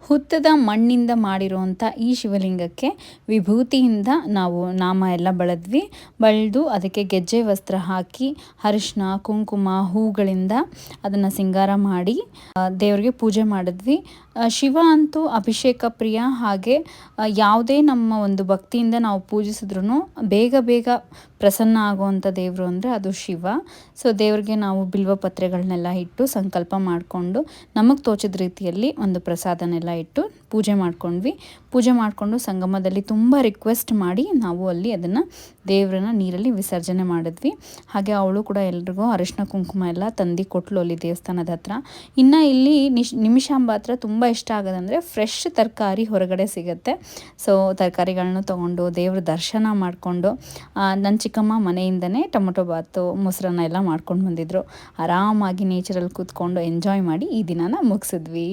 ಹುತ್ತದ ಮಣ್ಣಿಂದ ಮಾಡಿರುವಂಥ ಈ ಶಿವಲಿಂಗಕ್ಕೆ ವಿಭೂತಿಯಿಂದ ನಾವು ನಾಮ ಎಲ್ಲ ಬಳೆದು ಅದಕ್ಕೆ ಗೆಜ್ಜೆ ವಸ್ತ್ರ ಹಾಕಿ ಅರಿಶಿನ ಕುಂಕುಮ ಹೂಗಳಿಂದ ಅದನ್ನು ಸಿಂಗಾರ ಮಾಡಿ ದೇವರಿಗೆ ಪೂಜೆ ಮಾಡಿದ್ವಿ. ಶಿವ ಅಂತೂ ಅಭಿಷೇಕ ಪ್ರಿಯ. ಹಾಗೆ ಯಾವುದೇ ನಮ್ಮ ಒಂದು ಭಕ್ತಿಯಿಂದ ನಾವು ಪೂಜಿಸಿದ್ರೂ ಬೇಗ ಪ್ರಸನ್ನ ಆಗುವಂಥ ದೇವರು ಅಂದರೆ ಅದು ಶಿವ. ಸೊ ದೇವ್ರಿಗೆ ನಾವು ಬಿಲ್ವ ಪತ್ರೆಗಳನ್ನೆಲ್ಲ ಇಟ್ಟು ಸಂಕಲ್ಪ ಮಾಡಿಕೊಂಡು ನಮಗೆ ತೋಚಿದ ರೀತಿಯಲ್ಲಿ ಒಂದು ಪ್ರಸಾದನೆಲ್ಲ ಇಟ್ಟು ಪೂಜೆ ಮಾಡ್ಕೊಂಡ್ವಿ. ಪೂಜೆ ಮಾಡಿಕೊಂಡು ಸಂಗಮದಲ್ಲಿ ತುಂಬ ರಿಕ್ವೆಸ್ಟ್ ಮಾಡಿ ನಾವು ಅಲ್ಲಿ ಅದನ್ನು ದೇವರನ್ನ ನೀರಲ್ಲಿ ವಿಸರ್ಜನೆ ಮಾಡಿದ್ವಿ. ಹಾಗೆ ಅವಳು ಕೂಡ ಎಲ್ರಿಗೂ ಅರಿಶಿನ ಕುಂಕುಮ ಎಲ್ಲ ತಂದು ಕೊಟ್ಲು ಅಲ್ಲಿ ದೇವಸ್ಥಾನದ ಹತ್ರ. ಇನ್ನು ಇಲ್ಲಿ ನಿಮಿಷಾಂಬ ಹತ್ರ ತುಂಬ ಇಷ್ಟ ಆಗೋದಂದರೆ ಫ್ರೆಶ್ ತರಕಾರಿ ಹೊರಗಡೆ ಸಿಗುತ್ತೆ. ಸೊ ತರಕಾರಿಗಳನ್ನ ತೊಗೊಂಡು ದೇವ್ರ ದರ್ಶನ ಮಾಡಿಕೊಂಡು ನನ್ನ ಚಿಕ್ಕಮ್ಮ ಮನೆಯಿಂದನೇ ಟೊಮೊಟೊ ಬಾತು ಮೊಸರನ್ನ ಎಲ್ಲ ಮಾಡ್ಕೊಂಡು ಬಂದಿದ್ರು. ಆರಾಮಾಗಿ ನೇಚರಲ್ಲಿ ಕೂತ್ಕೊಂಡು ಎಂಜಾಯ್ ಮಾಡಿ ಈ ದಿನನ ಮುಗಿಸಿದ್ವಿ.